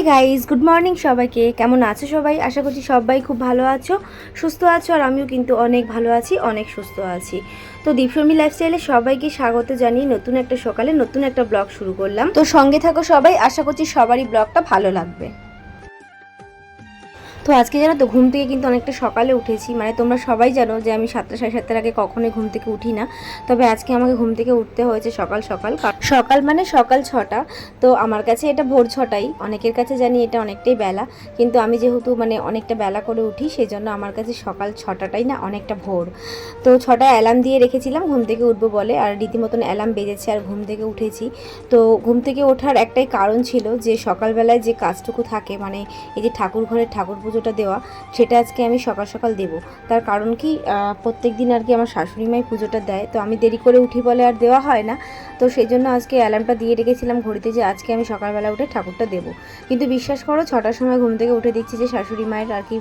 Guys, good morning সবাইকে। কেমন আছো সবাই? আশা করছি সবাই খুব ভালো আছো, সুস্থ আছো। আর আমিও কিন্তু অনেক ভালো আছি, অনেক সুস্থ আছি। তো দীপশর্মী লাইফস্টাইলে সবাইকে স্বাগত জানিয়ে নতুন একটা সকালে নতুন একটা ব্লগ শুরু করলাম। তো সঙ্গে থাকো সবাই, আশা করছি সবারই ব্লগটা ভালো লাগবে। তো আজকে জানো তো, ঘুম থেকে কিন্তু অনেকটা সকালে উঠেছি। মানে তোমরা সবাই জানো যে আমি 7টা সাড়ে 7টার আগে কখনোই ঘুম থেকে উঠি না। তবে আজকে আমাকে ঘুম থেকে উঠতে হয়েছে সকাল সকাল। সকাল মানে সকাল 6টা। তো আমার কাছে এটা ভোর 6টাই, অনেকের কাছে জানি এটা অনেকটাই বেলা। কিন্তু আমি যেহেতু মানে অনেকটা বেলা করে উঠি, সেই জন্য আমার কাছে সকাল 6টাটাই না অনেকটা ভোর। তো 6টায় অ্যালার্ম দিয়ে রেখেছিলাম ঘুম থেকে উঠবো বলে, আর রীতিমতন অ্যালার্ম বেজেছে আর ঘুম থেকে উঠেছি। তো ঘুম থেকে ওঠার একটাই কারণ ছিল যে সকালবেলায় যে কাজটুকু থাকে, মানে এই যে ঠাকুর ঘরের ঠাকুর পুজোটা দেওয়া, সেটা আজকে আমি সকাল সকাল দেব। তার কারণ কি, প্রত্যেক দিন আর কি আমার শাশুড়ি মাই পুজোটা দেয়, তো আমি দেরি করে উঠি বলে আর দেওয়া হয় না। তো সেই জন্য আজকে অ্যালার্মটা দিয়ে রেখেছিলাম ঘড়িতে যে আজকে আমি সকালবেলা উঠে ঠাকুরটা দেবো। কিন্তু বিশ্বাস করো, 6টার সময় ঘুম থেকে উঠে দেখছি যে শাশুড়ি মায়ের আর কি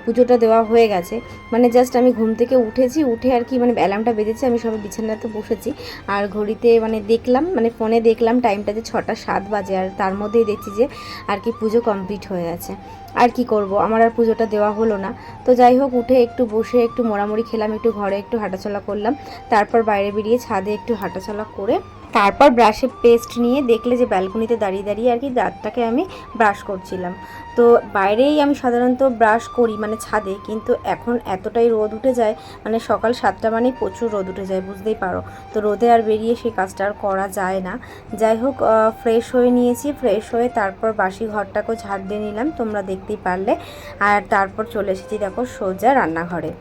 পুজোটা দেওয়া হয়ে গেছে। মানে জাস্ট আমি ঘুম থেকে উঠেছি, উঠে আর কি মানে অ্যালার্মটা বেজেছে, আমি সবাই বিছানাতে বসেছি। আর ঘড়িতে মানে দেখলাম, মানে ফোনে দেখলাম টাইমটা যে 6টা 7 বাজে, আর তার মধ্যেই দেখছি যে আর কি পুজো কমপ্লিট হয়ে গেছে। আর কি করব, আমার আর পুজোটা দেওয়া হলো না। তো যাই হোক, উঠে একটু বসে একটু মোড়ামুড়ি খেলাম, একটু ঘরে একটু হাঁটাচলা করলাম। তারপর বাইরে বেরিয়ে ছাদে একটু হাঁটাচলা করে তারপর ব্রাশে পেস্ট নিয়ে দেখলে যে ব্যালকনিতে দাঁড়িয়ে দাঁড়িয়ে আর কি দাঁতটাকে আমি ব্রাশ করছিলাম। তো বাইরেই আমি সাধারণত ব্রাশ করি, মানে ছাদে, কিন্তু এখন এতটাই রোদ উঠে যায়, মানে সকাল 7টা মানেই প্রচুর রোদ উঠে যায়, বুঝতেই পারো। তো রোদে আর বেরিয়ে সেই কাজটা আর করা যায় না। যাই হোক, ফ্রেশ হয়ে নিয়েছি, ফ্রেশ হয়ে তারপর বাসি ঘরটাকেও ঝাড় দিয়ে নিলাম, তোমরা দেখতেই পারলে। আর তারপর চলে এসেছি দেখো সোজা রান্নাঘরে।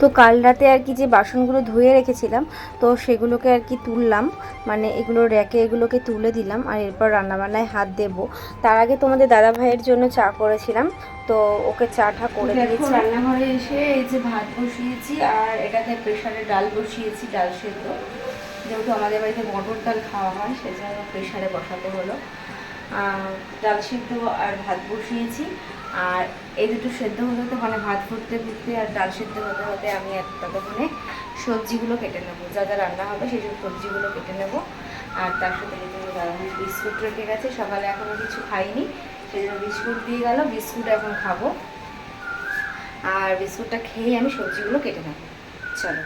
তো কাল রাতে আর কি যে বাসনগুলো ধুয়ে রেখেছিলাম, তো সেগুলোকে আর কি তুললাম, মানে এগুলো র্যাকে এগুলোকে তুলে দিলাম। আর এরপর রান্নাবান্নায় হাত দেবো। তার আগে তোমাদের দাদা ভাইয়ের জন্য চা করেছিলাম, তো ওকে চাটা করে দিয়েছি। রান্নাঘরে এসে এই যে ভাত বসিয়েছি, আর এটাতে প্রেশারে ডাল বসিয়েছি, ডাল সেদ্ধ। যেহেতু আমাদের বাড়িতে মটর ডাল খাওয়া হয়, সেজন্য প্রেশারে বসাতে হলো। ডাল সেদ্ধ আর ভাত বসিয়েছি। আর এই দুটো সেদ্ধ হতে হতে, মানে ভাত ফুটতে ফুটতে আর ডাল সেদ্ধ হতে হতে আমি ততক্ষণে সবজিগুলো কেটে নেবো, যা যা রান্না হবে সেই সব সবজিগুলো কেটে নেবো। আর তার সাথে যদি দাদা বিস্কুট রেখে গেছে, সকালে এখনও কিছু খাইনি, সেই জন্য বিস্কুট দিয়ে গেল, বিস্কুট এখন খাবো। আর বিস্কুটটা খেয়ে আমি সবজিগুলো কেটে নেবো। চলো।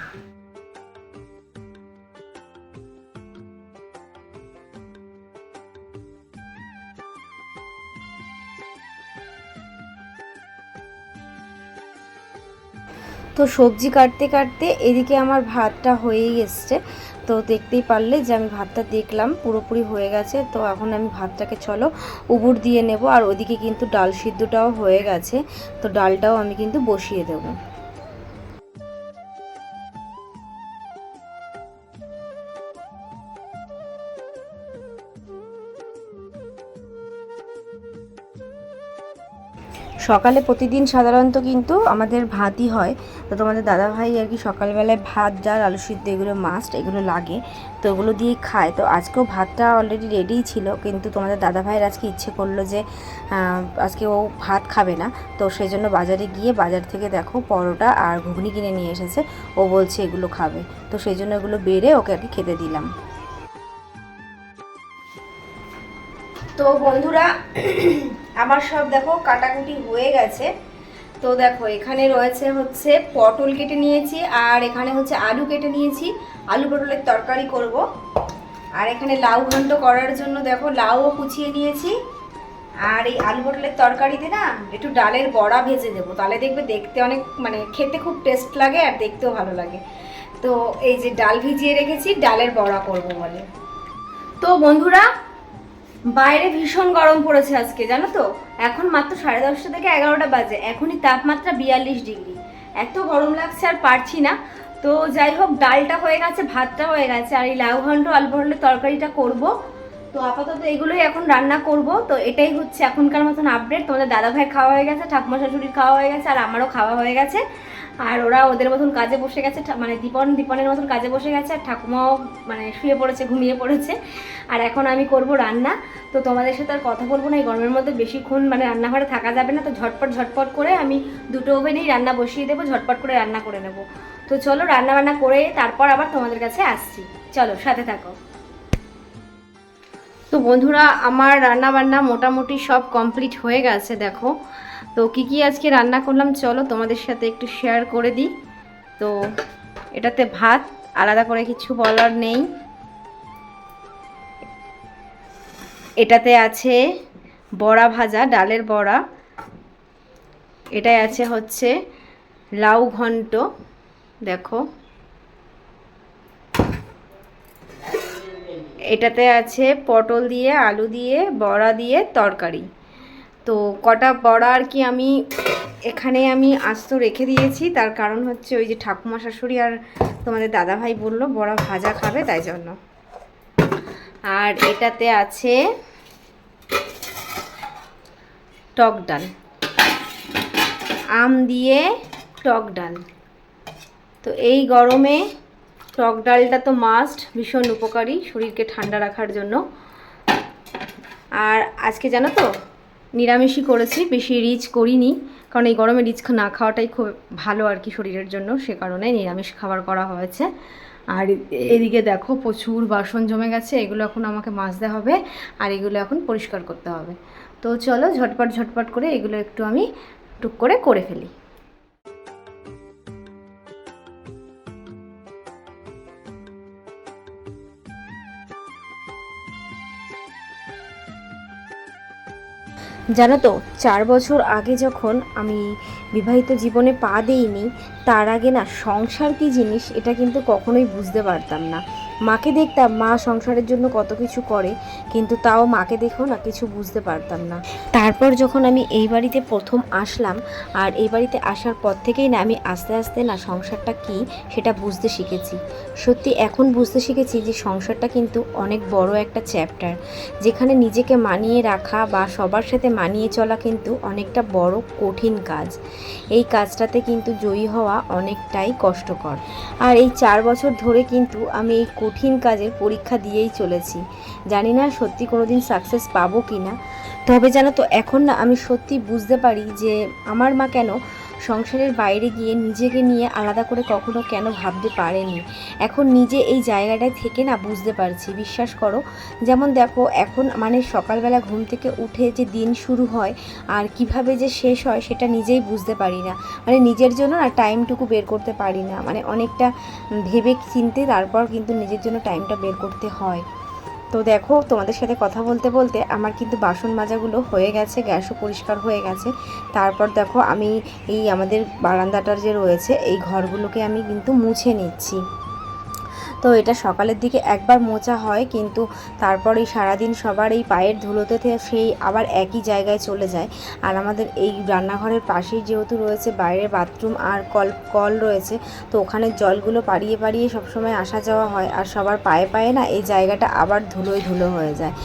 তো সবজি কাটতে কাটতে এদিকে আমার ভাতটা হয়েই এসছে। তো দেখতেই পারলে যে আমি ভাতটা দেখলাম পুরোপুরি হয়ে গেছে। তো এখন আমি ভাতটাকে চলো উবুর দিয়ে নেব। আর ওদিকে কিন্তু ডাল সিদ্ধটাও হয়ে গেছে, তো ডালটাও আমি কিন্তু বসিয়ে দেবো। সকালে প্রতিদিন সাধারণত কিন্তু আমাদের ভাতই হয়। তো তোমাদের দাদাভাই আর কি সকালবেলায় ভাত, ডাল, আলু সিদ্ধ এগুলো মাস্ট, এগুলো লাগে, তো ওগুলো দিয়েই খায়। তো আজকেও ভাতটা অলরেডি রেডিই ছিল, কিন্তু তোমাদের দাদাভাইয়ের আজকে ইচ্ছে করলো যে আজকে ও ভাত খাবে না। তো সেই জন্য বাজারে গিয়ে বাজার থেকে দেখো পরোটা আর ঘুগনি কিনে নিয়ে এসেছে। ও বলছে এগুলো খাবে, তো সেই জন্য এগুলো বেড়ে ওকে আর কি খেতে দিলাম। তো বন্ধুরা, আমার সব দেখো কাটাকুটি হয়ে গেছে। তো দেখো এখানে রয়েছে হচ্ছে পটল কেটে নিয়েছি, আর এখানে হচ্ছে আলু কেটে নিয়েছি, আলু পটলের তরকারি করব। আর এখানে লাউ ঘন্ট করার জন্য দেখো লাউও কুচিয়ে নিয়েছি। আর এই আলু পটলের তরকারিতে না একটু ডালের বড়া ভেজে দেবো, তাহলে দেখবে দেখতে অনেক, মানে খেতে খুব টেস্ট লাগে আর দেখতেও ভালো লাগে। তো এই যে ডাল ভিজিয়ে রেখেছি, ডালের বড়া করব বলে। তো বন্ধুরা, বাইরে ভীষণ গরম পড়েছে আজকে, জানো তো। এখন মাত্র 10:30 থেকে 11টা বাজে, এখনই তাপমাত্রা 42 ডিগ্রি। এত গরম লাগছে আর পারছি না। তো যাই হোক, ডালটা হয়ে গেছে, ভাতটা হয়ে গেছে, আর এই লাউ ঘন্ট আলু পটলের তরকারিটা করব। তো আপাতত এগুলোই এখন রান্না করব। তো এটাই হচ্ছে এখনকার মতন আপডেট। তোমাদের দাদা ভাই খাওয়া হয়ে গেছে, ঠাকুমা শাশুড়ির খাওয়া হয়ে গেছে, আর আমারও খাওয়া হয়ে গেছে। আর ওরা ওদের মতন কাজে বসে গেছে, মানে দীপনের মতন কাজে বসে গেছে, আর ঠাকুমাও মানে শুয়ে পড়েছে, ঘুমিয়ে পড়েছে। আর এখন আমি করব রান্না। তো তোমাদের সাথে আর কথা বলবো না, এই গরমের মধ্যে বেশিক্ষণ মানে রান্নাঘরে থাকা যাবে না। তো ঝটপট ঝটপট করে আমি দুটো ওভেনেই রান্না বসিয়ে দেবো, ঝটপট করে রান্না করে নেব। তো চলো রান্না বান্না করে তারপর আবার তোমাদের কাছে আসছি, চলো সাথে থাকো। তো বন্ধুরা, আমার রান্না বান্না মোটামুটি সব কমপ্লিট হয়ে গেছে। দেখো তো কি আজকে রান্না করলাম চলো তোমাদের সাথে একটু শেয়ার করে দিই। তো এটাতে ভাত, আলাদা করে কিছু বলার নেই। এটাতে আছে বড়া ভাজা, ডালের বড়া। এটাই আছে হচ্ছে লাউ ঘন্ট, দেখো। এটাতে আছে পটল দিয়ে, আলু দিয়ে, বড়া দিয়ে তরকারি। তো কটা বড়া আর কি আমি এখানে আস্ত রেখে দিয়েছি, তার কারণ হচ্ছে ওই যে ঠাকুমা শাশুড়ি আর তোমাদের দাদাভাই বললো বড়া ভাজা খাবে, তাই জন্য। আর এটাতে আছে টক ডাল, আম দিয়ে টক ডাল। তো এই গরমে টক ডালটা তো মাস্ট, ভীষণ উপকারী শরীরকে ঠান্ডা রাখার জন্য। আর আজকে জানো তো নিরামিষই করেছি, বেশি রিচ করিনি, কারণ এই গরমে রিচ না খাওয়াটাই খুব ভালো আর কি শরীরের জন্য, সে কারণে নিরামিষ খাবার করা হয়েছে। আর এদিকে দেখো প্রচুর বাসন জমে গেছে, এগুলো এখন আমাকে মাজতে হবে আর এগুলো এখন পরিষ্কার করতে হবে। তো চলো ঝটপট করে এগুলো একটু আমি টুক করে ফেলি। জানো তো 4 বছর আগে যখন আমি বিবাহিত জীবনে পা দিইনি, তার আগে না সংসার কী জিনিস এটা কিন্তু কখনোই বুঝতে পারতাম না। মাকে দেখতাম মা সংসারের জন্য কত কিছু করে, কিন্তু তাও মাকে দেখেও না কিছু বুঝতে পারতাম না। তারপর যখন আমি এই বাড়িতে প্রথম আসলাম, আর এই বাড়িতে আসার পর থেকেই না আমি আস্তে আস্তে না সংসারটা কী সেটা বুঝতে শিখেছি। সত্যি এখন বুঝতে শিখেছি যে সংসারটা কিন্তু অনেক বড় একটা চ্যাপ্টার, যেখানে নিজেকে মানিয়ে রাখা বা সবার সাথে মানিয়ে চলা কিন্তু অনেকটা বড় কঠিন কাজ। এই কাজটাতে কিন্তু জয়ী হওয়া অনেকটাই কষ্টকর। আর এই 4 বছর ধরে কিন্তু আমি এই কঠিন কাজের পরীক্ষা দিয়েই চলেছি। জানি না সত্যি কোনো দিন সাকসেস পাবো কি না, তবে জানো তো এখন না আমি সত্যি বুঝতে পারি যে আমার মা কেন সংসারের বাইরে গিয়ে নিজেকে নিয়ে আলাদা করে কখনো কেন ভাবতে পারেনি। এখন নিজে এই জায়গাটায় থেকে না বুঝতে পারছি, বিশ্বাস করো। যেমন দেখো এখন মানে সকালবেলা ঘুম থেকে উঠে যে দিন শুরু হয় আর কিভাবে যে শেষ হয় সেটা নিজেই বুঝতে পারি না। মানে নিজের জন্য না টাইমটুকু বের করতে পারি না, মানে অনেকটা ভেবে চিনতে তারপর কিন্তু নিজের জন্য টাইমটা বের করতে হয়। তো দেখো তোমাদের সাথে কথা বলতে বলতে আমার কিন্তু বাসন মাজাগুলো হয়ে গেছে, গ্যাসও পরিষ্কার হয়ে গেছে। তারপর দেখো আমি এই আমাদের বারান্দাটার যে রয়েছে এই ঘরগুলোকে আমি কিন্তু মুছে নিচ্ছি। তো এটা সকালের দিকে একবার মোছা হয়, কিন্তু তারপর এই সারাদিন সবার এই পায়ের ধুলোতে সেই আবার একই জায়গায় চলে যায়। আর আমাদের এই রান্নাঘরের পাশেই যেহেতু রয়েছে বাইরের বাথরুম আর কল রয়েছে, তো ওখানে জলগুলো পাড়িয়ে সবসময় আসা যাওয়া হয়, আর সবার পায়ে না এই জায়গাটা আবার ধুলো হয়ে যায়।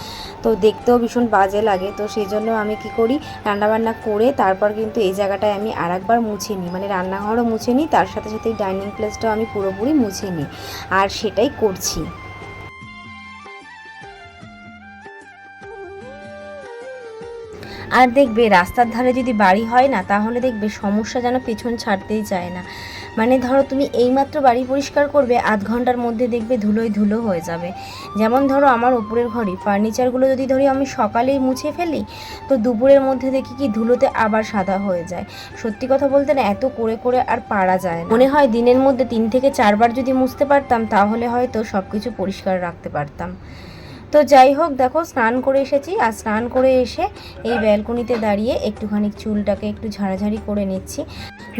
তো দেখতেও ভীষণ বাজে লাগে। তো সেই জন্য আমি কি করি, রান্নাবান্না করে তারপর কিন্তু এই জায়গাটায় আমি আরেকবার মুছে নিই, মানে রান্নাঘরও মুছে নিই, তার সাথে সাথে এই ডাইনিং প্লেসটাও আমি পুরোপুরি মুছে নিই, আর সেটাই করছি। আর দেখবে রাস্তার ধারে যদি বাড়ি হয় না, তাহলে দেখবে সমস্যা যেন পেছন ছাড়তেই চায় না। মানে ধরো তুমি এইমাত্র বাড়ি পরিষ্কার করবে, আধ ঘন্টার মধ্যে দেখবে ধুলো হয়ে যাবে। যেমন ধরো আমার উপরের ঘরে ফার্নিচারগুলো যদি ধরি আমি সকালেই মুছে ফেলি, তো দুপুরের মধ্যে দেখি কি ধুলোতে আবার সাদা হয়ে যায়। সত্যি কথা বলতে না এত করে আর পারা যায় না। মনে হয় দিনের মধ্যে 3 থেকে 4 বার যদি মুছতে পারতাম, তাহলে হয়তো সব কিছু পরিষ্কার রাখতে পারতাম। তো যাই হোক, দেখো স্নান করে এসেছি, আর স্নান করে এসে এই ব্যালকনিতে দাঁড়িয়ে একটুখানি চুলটাকে একটু ঝাড়াঝাড়ি করে নিচ্ছি।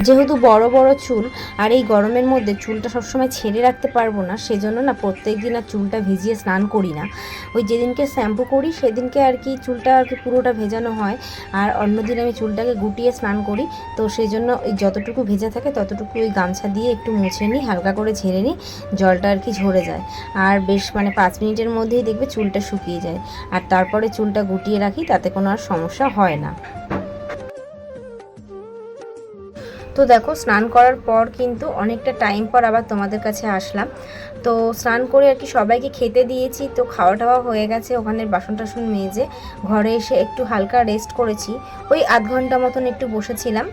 যেহেতু বড় চুল, আর এই গরমের মধ্যে চুলটা সবসময় ছেড়ে রাখতে পারবো না, সেজন্য না প্রত্যেক দিন আর চুলটা ভিজিয়ে স্নান করি না। ওই যেদিনকে শ্যাম্পু করি সেদিনকে আর কি চুলটা আর কি পুরোটা ভেজানো হয়, আর অন্যদিন আমি চুলটাকে গুটিয়ে স্নান করি। তো সেই জন্য ওই যতটুকু ভেজা থাকে ততটুকু ওই গামছা দিয়ে একটু মুছে নিই, হালকা করে ঝেড়ে নিই, জলটা আর কি ঝরে যায়। আর বেশ মানে 5 মিনিটের মধ্যেই দেখবে চুলটা শুকিয়ে যায়। আর তারপরে চুলটা গুটিয়ে রাখি, তাতে কোনো আর সমস্যা হয় না। তো দেখো স্নান করার পর কিন্তু অনেকটা টাইম পর আবার তোমাদের কাছে আসলাম। তো স্নান করে আর কি সবাইকে খেতে দিয়েছি, তো খাওয়া টাওয়া হয়ে গেছে। ওখানে বাসন টাসন মেজে ঘরে এসে একটু হালকা রেস্ট করেছি, ওই আধ ঘন্টা মতন একটু বসেছিলাম।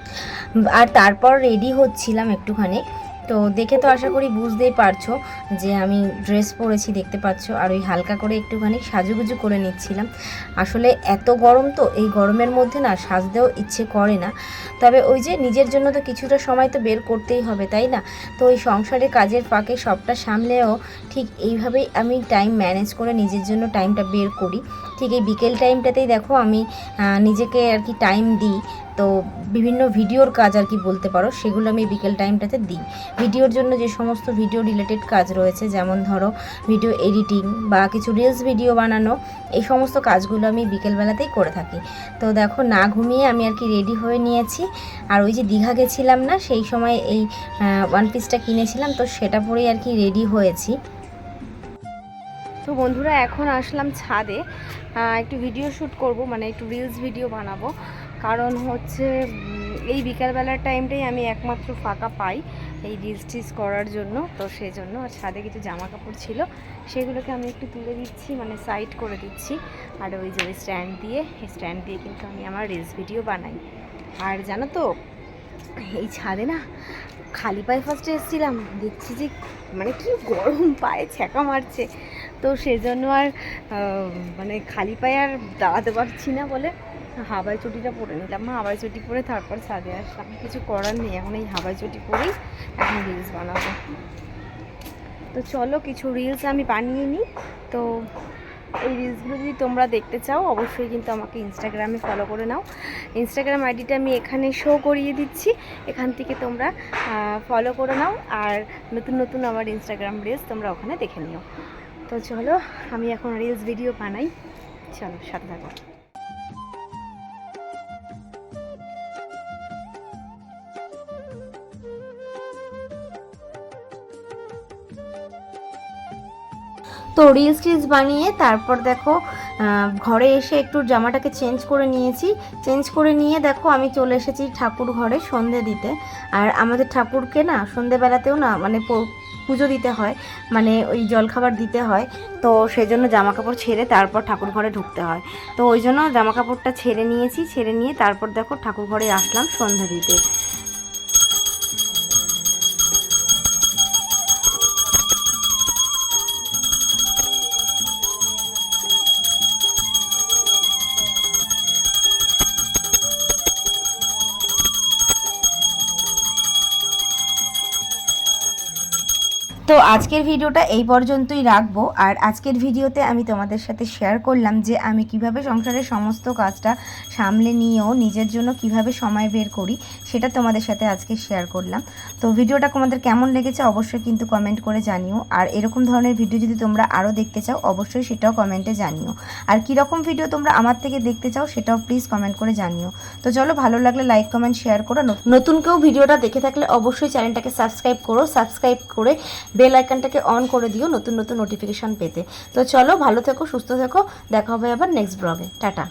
আর তারপর রেডি হচ্ছিলাম একটুখানি। তো দেখে তো আশা করি বুঝতেই পারছো যে আমি ড্রেস পরেছি, দেখতে পাচ্ছ। আর ওই হালকা করে একটুখানি সাজুগুজু করে নিচ্ছিলাম। আসলে এত গরম, তো এই গরমের মধ্যে না সাজতেও ইচ্ছে করে না। তবে ওই যে নিজের জন্য তো কিছুটা সময় তো বের করতেই হবে, তাই না? তো ওই সংসারে কাজের ফাঁকে সবটা সামলেও ঠিক এইভাবেই আমি টাইম ম্যানেজ করে নিজের জন্য টাইমটা বের করি। ঠিক এই বিকেল টাইমটাতেই দেখো আমি নিজেকে আর কি টাইম দিই। তো বিভিন্ন ভিডিওর কাজ আর কি বলতে পারো, সেগুলো আমি বিকেল টাইমটাতে দিই। ভিডিওর জন্য যে সমস্ত ভিডিও রিলেটেড কাজ রয়েছে, যেমন ধরো ভিডিও এডিটিং বা কিছু রিলস ভিডিও বানানো, এই সমস্ত কাজগুলো আমি বিকেলবেলাতেই করে থাকি। তো দেখো না ঘুমিয়ে আমি আর কি রেডি হয়ে নিয়েছি। আর ওই যে দীঘা গেছিলাম না, সেই সময় এই ওয়ান পিসটা কিনেছিলাম, তো সেটা পরেই আর কি রেডি হয়েছি। তো বন্ধুরা এখন আসলাম ছাদে, একটু ভিডিও শ্যুট করব, মানে একটু রিলস ভিডিও বানাবো। কারণ হচ্ছে এই বিকালবেলার টাইমটাই আমি একমাত্র ফাঁকা পাই এই রিলস টিলস করার জন্য। তো সেই জন্য আর ছাদে কিছু জামা কাপড় ছিল, সেগুলোকে আমি একটু তুলে দিচ্ছি, মানে সাইড করে দিচ্ছি। আর ওই যে স্ট্যান্ড দিয়ে কিন্তু আমি আমার রিলস ভিডিও বানাই। আর জানো তো এই ছাদে না খালি পায়ে ফার্স্টে এসেছিলাম, দেখছি যে মানে কি গরম, পায়ে ছ্যাঁকা মারছে। তো সেজন্য আর মানে খালি পায়ে আর দাঁড়াতে পারছি না বলে হাওয়াই চটিটা পরে নিলাম। হাওয়াই চটি পরে তারপর ছাদে আসলাম। কিছু করার নেই, এখন এই হাওয়াই চটি পরেই এখন রিলস বানাবো। তো চলো কিছু রিলস আমি বানিয়ে নিই। তো এই রিলসগুলো যদি তোমরা দেখতে চাও অবশ্যই কিন্তু আমাকে ইনস্টাগ্রামে ফলো করে নাও। ইনস্টাগ্রাম আইডিটা আমি এখানে শো করিয়ে দিচ্ছি, এখান থেকে তোমরা ফলো করে নাও। আর নতুন নতুন আমার ইনস্টাগ্রাম রিলস তোমরা ওখানে দেখে নিও। তো চলো আমি এখন রিলস ভিডিও বানাই, চলো সাথে থাকো। তো রিলস বানিয়ে তারপর দেখো ঘরে এসে একটু জামাটাকে চেঞ্জ করে নিয়েছি। চেঞ্জ করে নিয়ে দেখো আমি চলে এসেছি ঠাকুর ঘরে সন্ধে দিতে। আর আমাদের ঠাকুরকে না সন্ধেবেলাতেও না মানে পুজো দিতে হয়, মানে ওই জলখাবার দিতে হয়। তো সেজন্য জামা কাপড় ছেড়ে তারপর ঠাকুর ঘরে ঢুকতে হয়। তো ওই জন্য জামা কাপড়টা ছেড়ে নিয়েছি, ছেড়ে নিয়ে তারপর দেখো ঠাকুর ঘরে আসলাম সন্ধে দিতে। তো আজকের ভিডিওটা এই পর্যন্তই রাখবো। আর আজকের ভিডিওতে আমি তোমাদের সাথে শেয়ার করলাম যে আমি কিভাবে সংসারের সমস্ত কাজটা সামলে নিয়েও নিজের জন্য কিভাবে সময় বের করি, সেটা তোমাদের সাথে আজকে শেয়ার করলাম। তো ভিডিওটা তোমাদের কেমন লেগেছে অবশ্যই কিন্তু কমেন্ট করে জানিও। আর এরকম ধরনের ভিডিও যদি তোমরা আরও দেখতে চাও অবশ্যই সেটাও কমেন্টে জানিও। আর কীরকম ভিডিও তোমরা আমার থেকে দেখতে চাও সেটাও প্লিজ কমেন্ট করে জানিও। তো চলো ভালো লাগলে লাইক কমেন্ট শেয়ার করো। নতুন কেউ ভিডিওটা দেখে থাকলে অবশ্যই চ্যানেলটাকে সাবস্ক্রাইব করো, সাবস্ক্রাইব করে বেল আইকনটাকে অন করে দিও নতুন নতুন নোটিফিকেশান পেতে। তো চলো ভালো থেকো, সুস্থ থেকো, দেখা হবে আবার নেক্সট ব্লগে। টাটা।